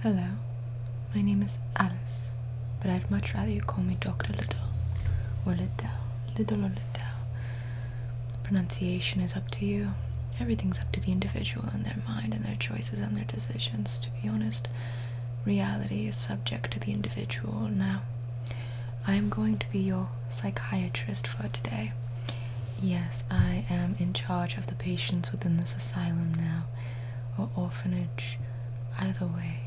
Hello, my name is Alice, but I'd much rather you call me Dr. Little, or Liddell, Little or Liddell. Pronunciation is up to you. Everything's up to the individual and their mind and their choices and their decisions. To be honest, reality is subject to the individual. Now, I am going to be your psychiatrist for today. Yes, I am in charge of the patients within this asylum now, or orphanage. Either way,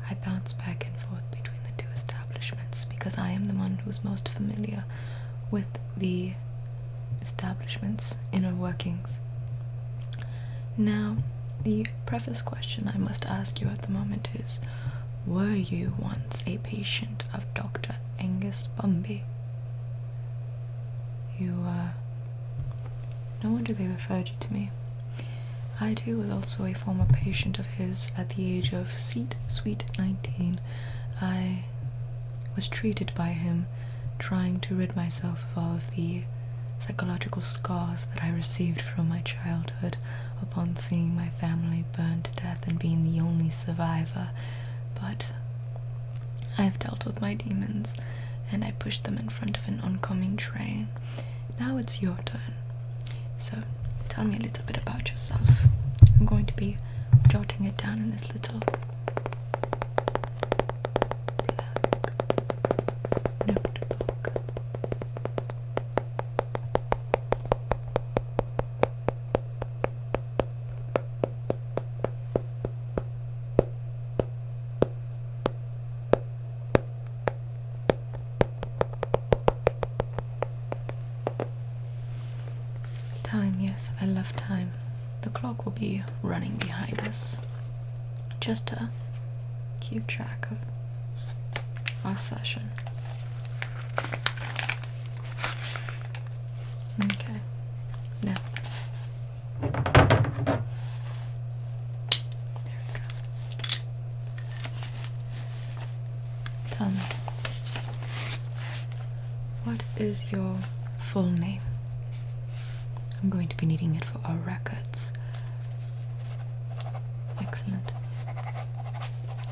I bounce back and forth between the two establishments because I am the one who's most familiar with the establishment's inner workings. Now, the preface question I must ask you at the moment is, were you once a patient of Dr. Angus Bumby? No wonder they referred you to me. I too was also a former patient of his at the age of sweet 19. I was treated by him, trying to rid myself of all of the psychological scars that I received from my childhood upon seeing my family burned to death and being the only survivor. But I've dealt with my demons, and I pushed them in front of an oncoming train. Now it's your turn. So, tell me a little bit about yourself. I'm going to be jotting it down in this little black notebook. Time, yes, I love time. The clock will be running behind us, just to keep track of our session. Okay, now, there we go. Tell me, what is your full name? I'm going to be needing it for our records. Excellent.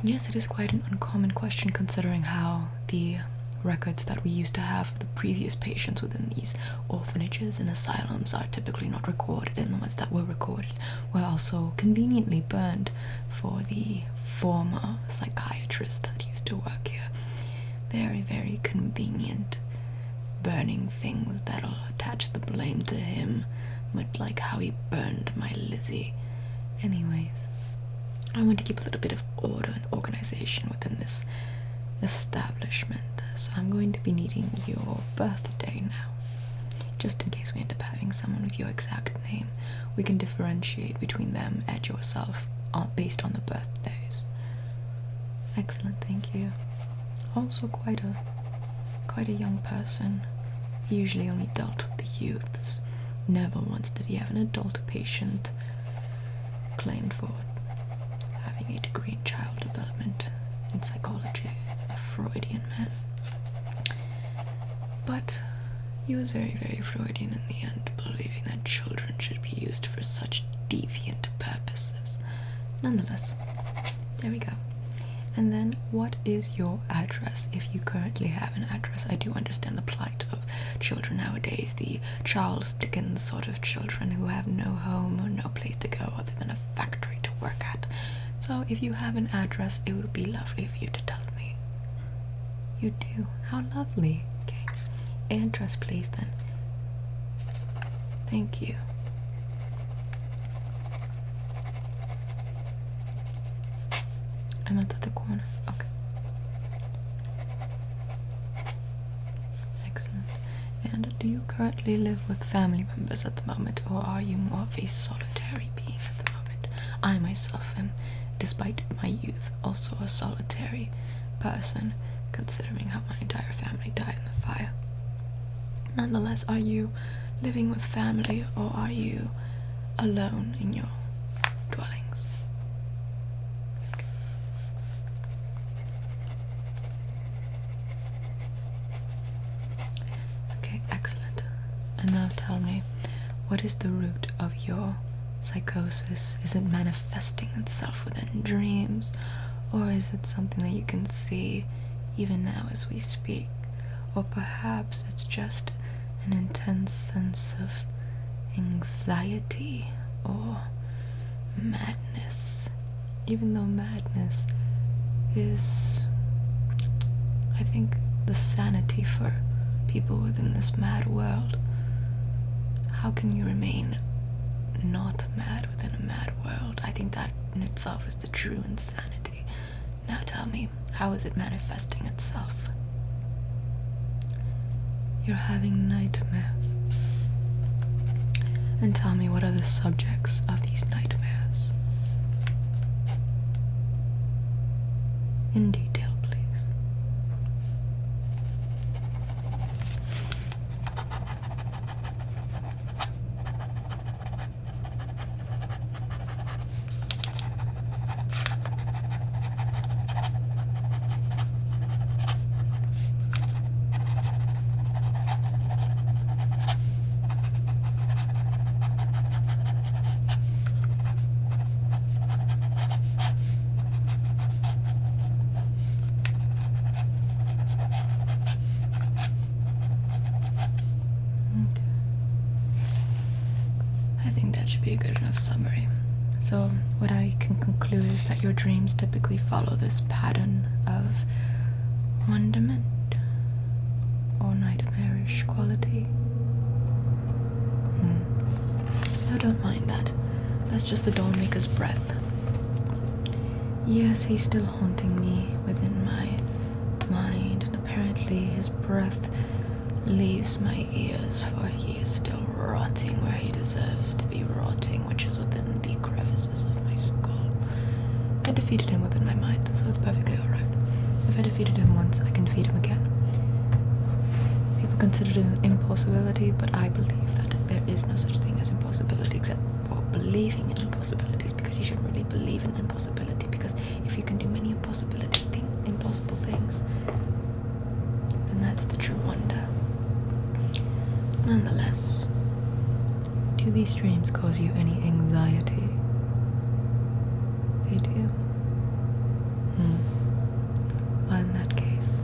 Yes, it is quite an uncommon question considering how the records that we used to have of the previous patients within these orphanages and asylums are typically not recorded, and the ones that were recorded were also conveniently burned for the former psychiatrist that used to work here. Very, very convenient. Burning things that'll attach the blame to him, much like how he burned my Lizzie. Anyways, I want to keep a little bit of order and organization within this establishment, so I'm going to be needing your birthday now. Just in case we end up having someone with your exact name, we can differentiate between them and yourself based on the birthdays. Excellent, thank you. Also quite a young person. He usually only dealt with the youths. Never once did he have an adult patient claimed for having a degree in child development in psychology, a Freudian man. But he was very, very Freudian in the end, believing that children should be used for such deviant purposes. Nonetheless, there we go. And then, what is your address, if you currently have an address? I do understand the plight of children nowadays, the Charles Dickens sort of children who have no home or no place to go other than a factory to work at. So if you have an address, it would be lovely of you to tell me. You do? How lovely. Okay. Address, please, then. Thank you. And that's at the corner. Okay. Excellent. And do you currently live with family members at the moment, or are you more of a solitary being at the moment? I myself am, despite my youth, also a solitary person, considering how my entire family died in the fire. Nonetheless, are you living with family, or are you alone in your dwellings? Okay, excellent. And now tell me, what is the root of your psychosis? Is it manifesting itself within dreams, Or is it something that you can see even now as we speak? Or perhaps it's just an intense sense of anxiety or madness. Even though madness is, I think, the sanity for people within this mad world. How can you remain not mad within a mad world? I think that in itself is the true insanity. Now tell me, how is it manifesting itself? You're having nightmares. And tell me, what are the subjects of these nightmares? In detail, please. I think that should be a good enough summary. So what I can conclude is that your dreams typically follow this pattern of wonderment or nightmarish quality. No, don't mind that. That's just the Dawnmaker's breath. Yes, he's still haunting me within my mind, and apparently his breath leaves my ears, for he is still rotting where he deserves to be rotting, which is within the crevices of my skull. I defeated him within my mind, so it's perfectly alright. If I defeated him once, I can defeat him again. People consider it an impossibility, but I believe that there is no such thing as impossibility except for believing in impossibilities, because you shouldn't really believe in impossibility, because if you can do many impossible things, then that's the true wonder. Nonetheless, do these dreams cause you any anxiety? They do. Well, in that case,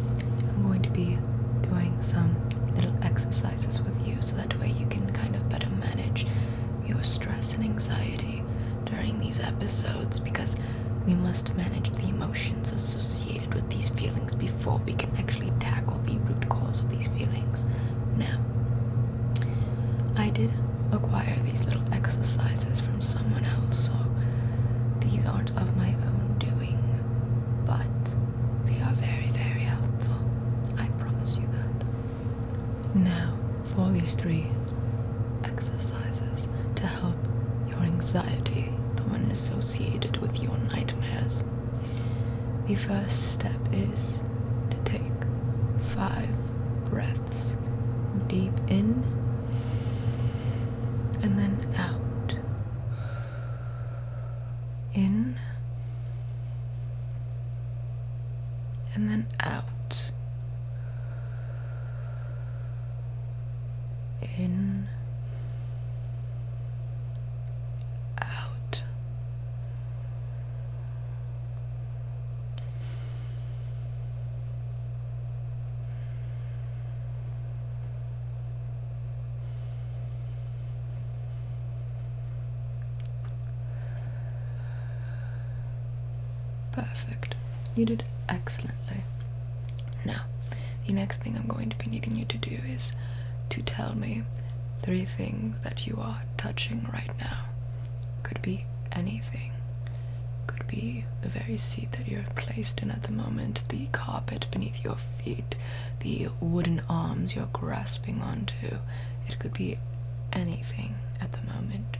I'm going to be doing some little exercises with you, so that way you can kind of better manage your stress and anxiety during these episodes, because we must manage the emotions associated with these feelings before we can actually tackle the root cause of these feelings. Now, I did acquire these little exercises from someone else, so these aren't of my own doing, but they are very, very helpful. I promise you that. Now, for these 3 exercises to help your anxiety, the one associated with your nightmares. The first step is to take 5 breaths deep in and then out. In and then out. In, out. Perfect. You did excellently. Now, the next thing I'm going to be needing you to do is to tell me 3 things that you are touching right now. Could be anything. Could be the very seat that you're placed in at the moment, the carpet beneath your feet, the wooden arms you're grasping onto. It could be anything at the moment.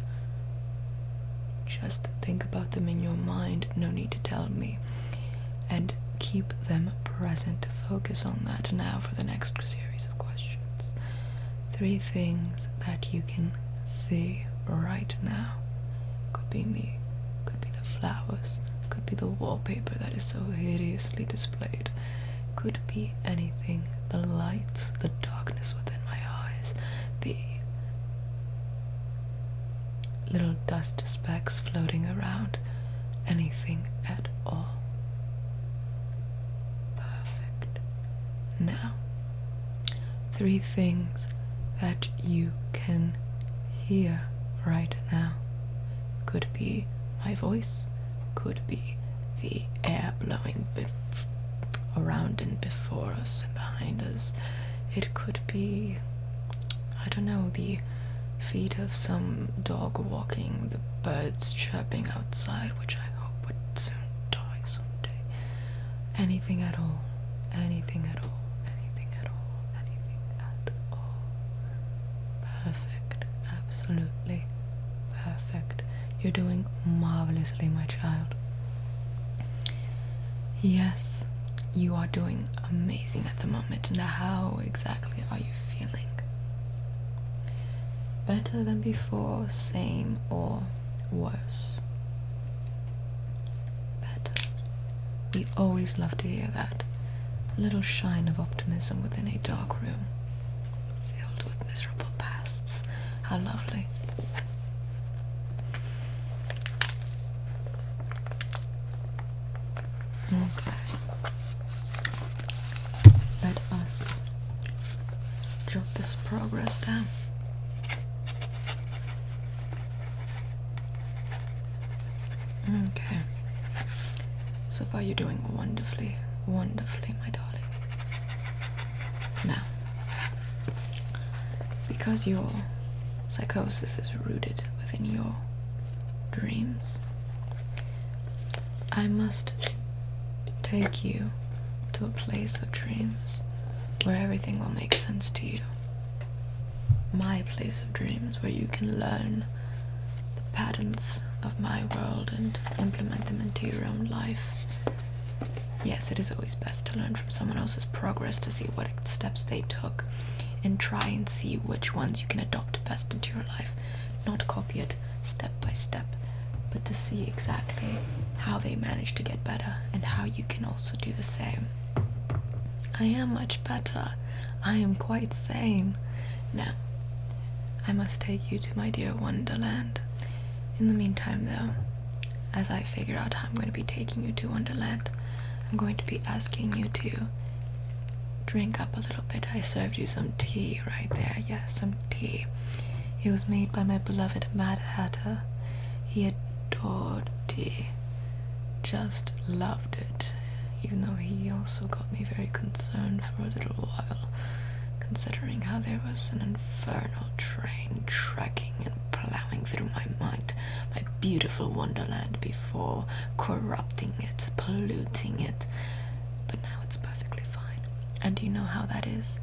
Just think about them in your mind, no need to tell me, and keep them present. Focus on that now for the next series of questions. 3 things that you can see right now. Could be me, could be the flowers, could be the wallpaper that is so hideously displayed, could be anything, the lights, the darkness within my eyes, the little dust specks floating around, anything at all. now. 3 things that you can hear right now. Could be my voice, could be the air blowing around and before us and behind us. It could be, I don't know, the feet of some dog walking, the birds chirping outside, which I hope would soon die someday. Anything at all. Anything at all. Anything at all. Anything at all. Perfect. Absolutely perfect. You're doing marvelously, my child. Yes, you are doing amazing at the moment. And how exactly are you feeling? Better than before, same, or worse? Better. We always love to hear that. A little shine of optimism within a dark room, filled with miserable pasts. How lovely. Okay. Let us jot this progress down. Okay. So far you're doing wonderfully, wonderfully, my darling. Now, because your psychosis is rooted within your dreams, I must take you to a place of dreams where everything will make sense to you. My place of dreams where you can learn the patterns of my world and implement them into your own life. Yes, it is always best to learn from someone else's progress to see what steps they took and try and see which ones you can adopt best into your life. Not copy it step by step, but to see exactly how they managed to get better and how you can also do the same. I am much better. I am quite sane. Now, I must take you to my dear Wonderland. In the meantime, though, as I figure out how I'm going to be taking you to Wonderland, I'm going to be asking you to drink up a little bit. I served you some tea right there. Yes, some tea. It was made by my beloved Mad Hatter. He adored tea. Just loved it. Even though he also got me very concerned for a little while, considering how there was an infernal train trekking and plowing through my mind, my beautiful Wonderland before, corrupting it, polluting it. But now it's perfectly fine. And do you know how that is?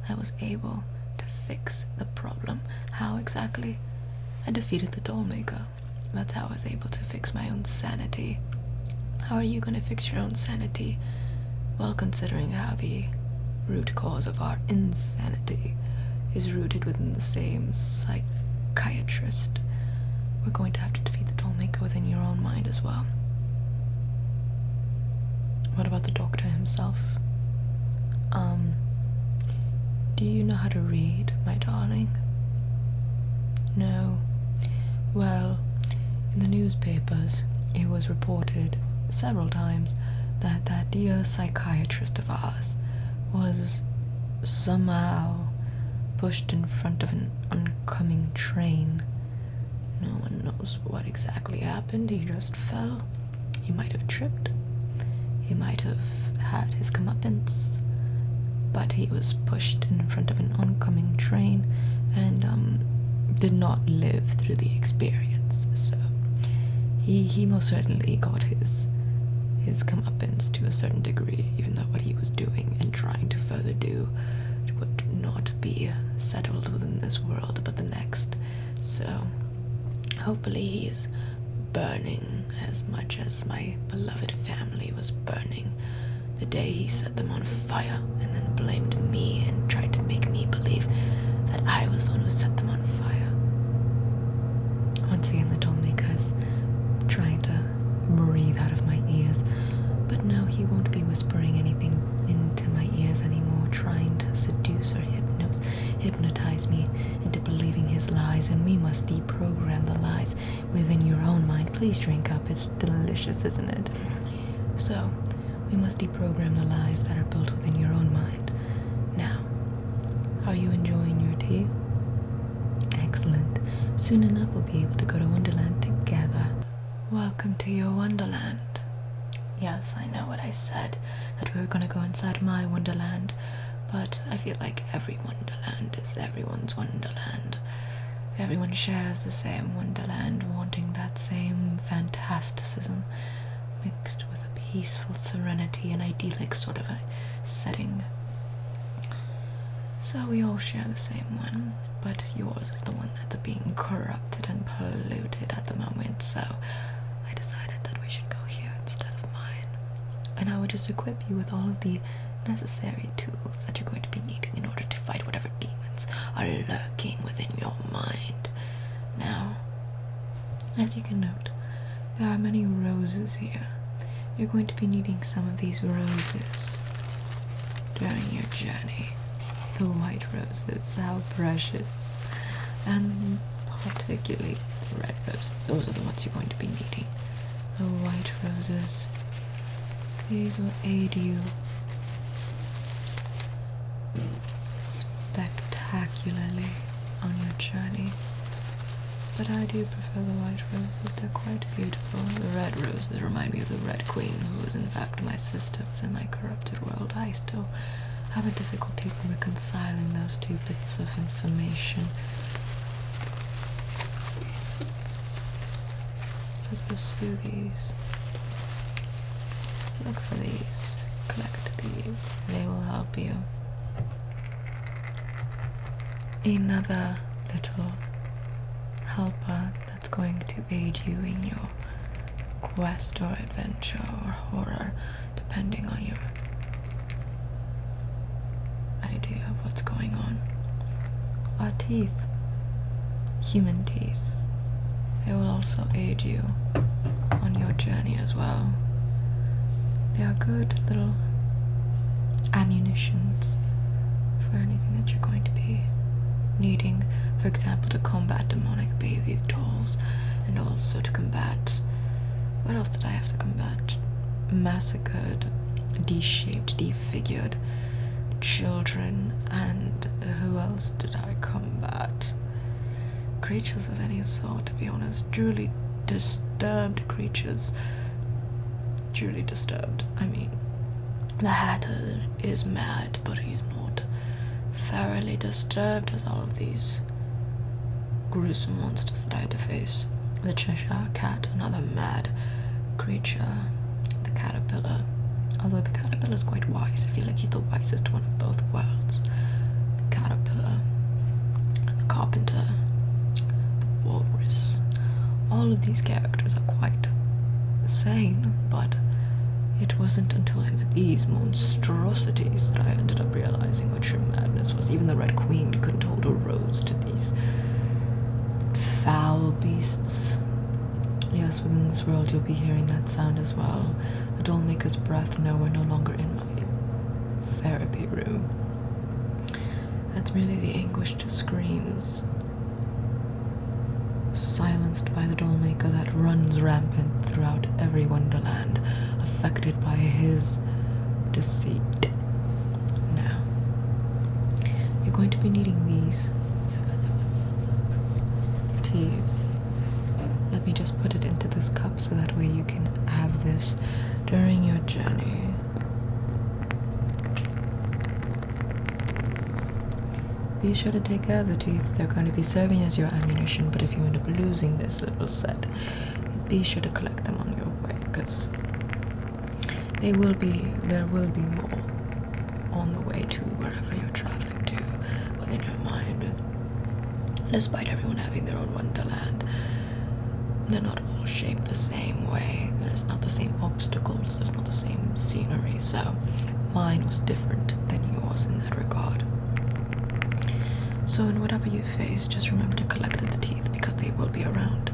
I was able to fix the problem. How exactly? I defeated the doll maker. That's how I was able to fix my own sanity. How are you going to fix your own sanity? Well, considering how the root cause of our insanity is rooted within the same psychiatrist, we're going to have to defeat the doll maker within your own mind as well. What about the doctor himself? Do you know how to read, my darling? No. Well, in the newspapers, it was reported several times that that dear psychiatrist of ours was somehow pushed in front of an oncoming train. No one knows what exactly happened. He just fell. He might have tripped. He might have had his comeuppance. But he was pushed in front of an oncoming train and did not live through the experience. So he most certainly got his comeuppance to a certain degree, even though what he was doing and trying to further do would not be settled within this world but the next. So hopefully he's burning as much as my beloved family was burning the day he set them on fire and then blamed me and tried to make me believe that I was the one who set them on fire. Once again, the doll maker is trying to breathe out of my ears, but no, he won't be whispering anything into my ears anymore, trying to seduce or hypnotize me into believing his lies, and we must deprogram the lies within your own mind. Please drink up, it's delicious, isn't it? So, we must deprogram the lies that are built within your own mind Are you enjoying your tea? Excellent. Soon enough we'll be able to go to Wonderland together. Welcome to your Wonderland. Yes, I know what I said, that we were gonna go inside my Wonderland, but I feel like every Wonderland is everyone's Wonderland. Everyone shares the same Wonderland, wanting that same fantasticism, mixed with a peaceful serenity and idyllic sort of a setting. So we all share the same one, but yours is the one that's being corrupted and polluted at the moment, so I decided that we should go here instead of mine. And I would just equip you with all of the necessary tools that you're going to be needing in order to fight whatever demons are lurking within your mind. Now, as you can note, there are many roses here. You're going to be needing some of these roses during your journey. The white roses, how precious. And particularly the red roses, those are the ones you're going to be needing. The white roses, these will aid you spectacularly on your journey. But I do prefer the white roses, they're quite beautiful. The red roses remind me of the Red Queen, who was in fact my sister within my corrupted world. I still have a difficulty reconciling those two bits of information. So pursue these. Look for these. Collect these. They will help you. Another little helper that's going to aid you in your quest or adventure or horror, depending on your idea of what's going on. Our teeth. Human teeth. They will also aid you on your journey as well. They are good little ammunitions for anything that you're going to be needing, for example, to combat demonic baby dolls, and also to combat, what else did I have to combat? Massacred, de-shaped, defigured children, and who else did I combat? Creatures of any sort, to be honest. Truly disturbed creatures. Truly disturbed. I mean, the Hatter is mad, but he's not thoroughly disturbed as all of these gruesome monsters that I had to face. The Cheshire Cat, another mad creature. The Caterpillar. Although the Caterpillar is quite wise. I feel like he's the wisest one of both worlds. The Caterpillar. The Carpenter. The Walrus. All of these characters are quite sane, but it wasn't until I met these monstrosities that I ended up realizing what true madness was. Even the Red Queen couldn't hold a rose to these foul beasts. Yes, within this world you'll be hearing that sound as well. The Dollmaker's breath. No, we're no longer in my therapy room. That's merely the anguished screams, silenced by the Dollmaker, that runs rampant throughout every Wonderland, affected by his deceit. Now, you're going to be needing these teeth. Let me just put it into this cup so that way you can have this during your journey. Be sure to take care of the teeth. They're going to be serving as your ammunition, but if you end up losing this little set, be sure to collect them on your way, because there will be more on the way to wherever you're traveling to within your mind. Despite everyone having their own Wonderland, they're not all shaped the same way. There's not the same obstacles, there's not the same scenery, so mine was different than yours in that regard. So in whatever you face, just remember to collect the teeth, because they will be around.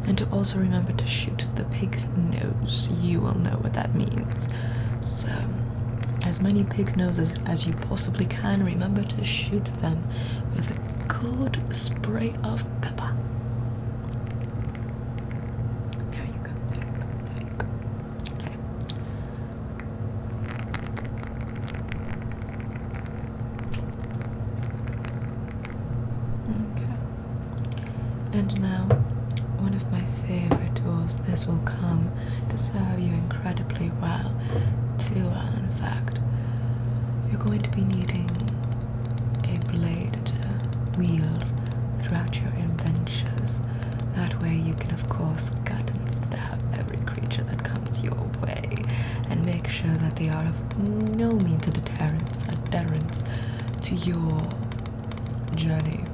And to also remember to shoot the pig's nose. You will know what that means. So, as many pig's noses as you possibly can, remember to shoot them with a good spray of pepper. There you go, there you go, there you go. Okay. And now, one of my favorite tools. This will come to serve you incredibly well, too well in fact. You're going to be needing a blade to wield throughout your adventures. That way you can of course cut and stab every creature that comes your way, and make sure that they are of no means a deterrence to your journey.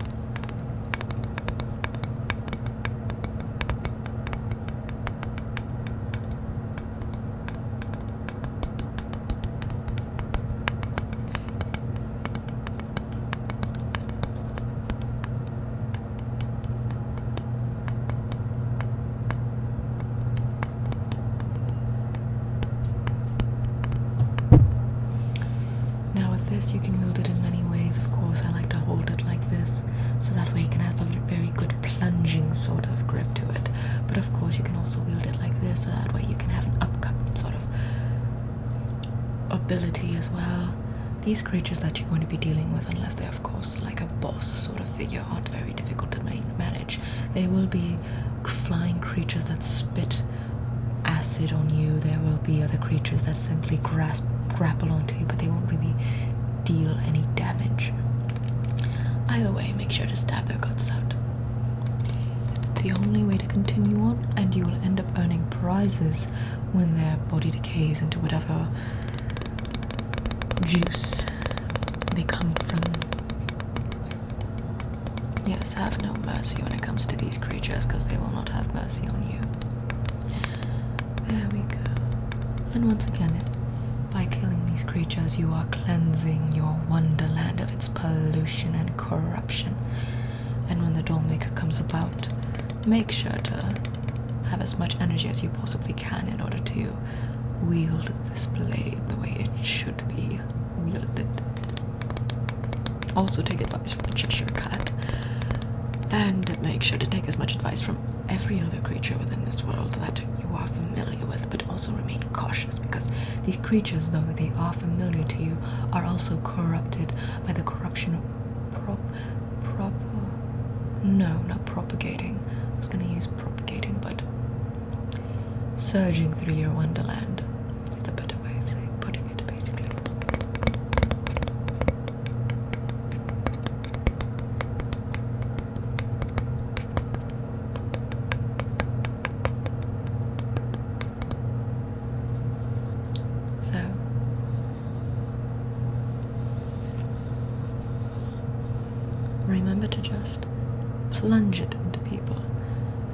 You can wield it in many ways. Of course, I like to hold it like this, so that way you can have a very good plunging sort of grip to it. But of course, you can also wield it like this, so that way you can have an upcut sort of ability as well. These creatures that you're going to be dealing with, unless they're of course like a boss sort of figure, aren't very difficult to manage. They will be flying creatures that spit acid on you. There will be other creatures that simply grapple onto you, but they won't really deal any damage. Either way, make sure to stab their guts out. It's the only way to continue on, and you will end up earning prizes when their body decays into whatever juice they come from. Yes, have no mercy when it comes to these creatures, because they will not have mercy on you. There we go. And once again, by killing these creatures, you are cleansing your wonderland of its pollution and corruption. And when the Dollmaker comes about, make sure to have as much energy as you possibly can in order to wield this blade the way it should be wielded. Also take advice from the Cheshire Cat, and make sure to take as much advice from every other creature within this world that you are familiar with, but also remain cautious, because these creatures, though they are familiar to you, are also corrupted by the corruption of propagating. I was going to use propagating, but surging through your wonderland is a better way of putting it, basically. So, remember to just plunge it into people.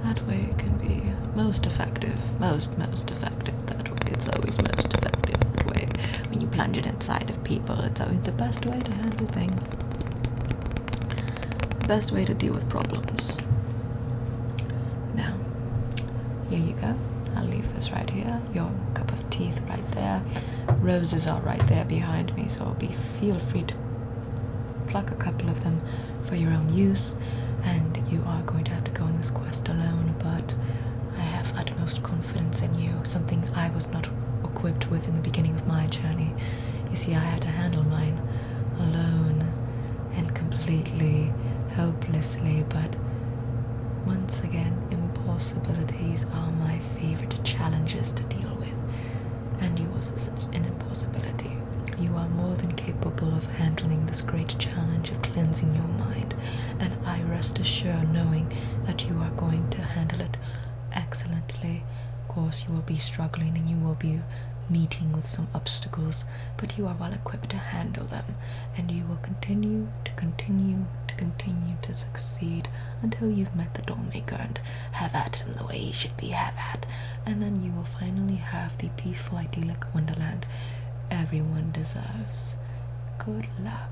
That way it can be most effective. Most effective that way. It's always most effective that way. When you plunge it inside of people, it's always the best way to handle things. The best way to deal with problems. Now, here you go. I'll leave this right here. Your cup of teeth right there. Roses are right there behind me, so feel free to pluck a couple of them for your own use. And you are going to have to go on this quest alone, but I have utmost confidence in you, something I was not equipped with in the beginning of my journey. You see, I had to handle mine alone and completely, hopelessly, but once again, impossibilities are my favorite challenges to deal with, and yours is an impossibility. You are more than capable of handling this great challenge of cleansing your mind, and I rest assured knowing that you are going to handle it excellently. Of course, you will be struggling and you will be meeting with some obstacles, but you are well equipped to handle them, and you will continue to succeed until you've met the Dollmaker and have at him the way he should be have at, and then you will finally have the peaceful, idyllic wonderland everyone deserves. Good luck.